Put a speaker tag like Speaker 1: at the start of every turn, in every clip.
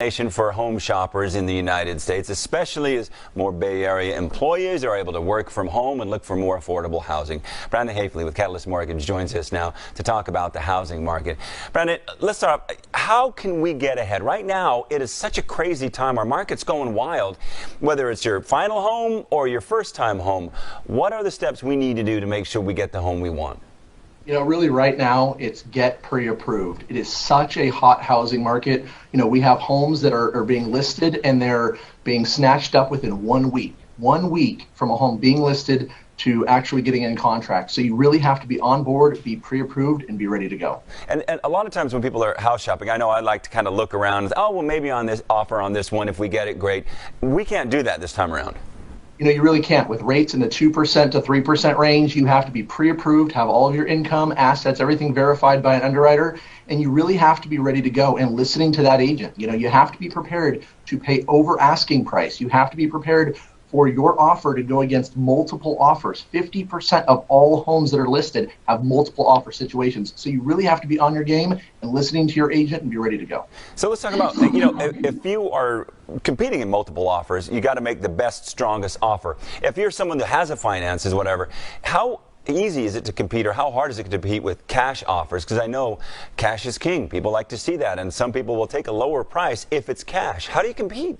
Speaker 1: For home shoppers in the United States, especially as more Bay Area employees are able to work from home and look for more affordable housing. Brandon Haefele with Catalyst Mortgage joins us now to talk about the housing market. Brandon, let's start. How can we get ahead? Right now, it is such a crazy time. Our market's going wild. Whether it's your final home or your first-time home, what are the steps we need to do to make sure we get the home we want?
Speaker 2: You know, really right now, it's get pre-approved. It is such a hot housing market. You know, we have homes that are being listed and they're being snatched up within 1 week. 1 week from a home being listed to actually getting in contract. So you really have to be on board, be pre-approved, and be ready to go.
Speaker 1: And a lot of times when people are house shopping, I know I like to kind of look around and, oh, well, maybe on this offer on this one, if we get it, great. We can't do that this time around.
Speaker 2: You know, you really can't. With rates in the 2% to 3% range, you have to be pre-approved, have all of your income, assets, everything verified by an underwriter, and you really have to be ready to go and listening to that agent. You know, you have to be prepared to pay over asking price. You have to be prepared for your offer to go against multiple offers. 50% of all homes that are listed have multiple offer situations. So you really have to be on your game and listening to your agent and be ready to go.
Speaker 1: So let's talk about, you know, if you are competing in multiple offers, you got to make the best, strongest offer. If you're someone that has a finances, whatever, how easy is it to compete, or how hard is it to compete with cash offers? Because I know cash is king. People like to see that, and some people will take a lower price if it's cash. How do you compete?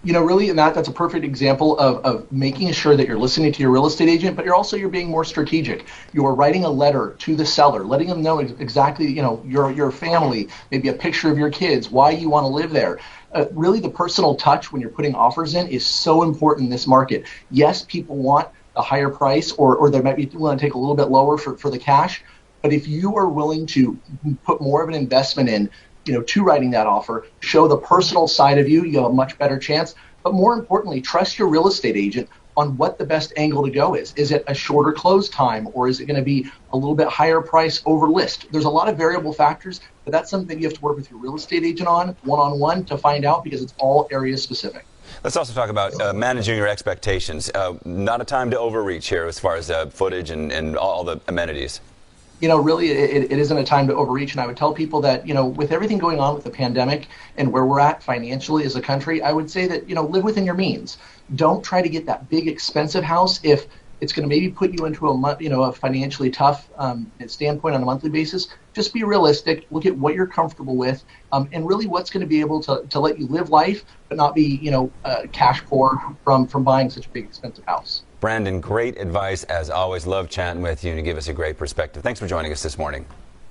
Speaker 2: You know, really, and that's a perfect example of making sure that you're listening to your real estate agent, but you're being more strategic. You're writing a letter to the seller, letting them know exactly, you know, your family, maybe a picture of your kids, why you want to live there. Really, the personal touch when you're putting offers in is so important in this market. Yes, people want a higher price, or they might be willing to take a little bit lower for the cash, but if you are willing to put more of an investment in, you know, to writing that offer, show the personal side of you, you have a much better chance. But more importantly, trust your real estate agent on what the best angle to go is. Is it a shorter close time, or is it going to be a little bit higher price over list? There's a lot of variable factors, but that's something you have to work with your real estate agent on one-on-one to find out, because it's all area specific.
Speaker 1: Let's also talk about managing your expectations. Not a time to overreach here as far as footage and all the amenities.
Speaker 2: You know, really, it isn't a time to overreach. And I would tell people that, you know, with everything going on with the pandemic and where we're at financially as a country, I would say that, you know, live within your means. Don't try to get that big, expensive house if it's going to maybe put you into a financially tough standpoint on a monthly basis. Just be realistic. Look at what you're comfortable with, and really what's going to be able to let you live life, but not be, you know, cash poor from buying such a big, expensive house.
Speaker 1: Brandon, great advice as always. Love chatting with you and you give us a great perspective. Thanks for joining us this morning.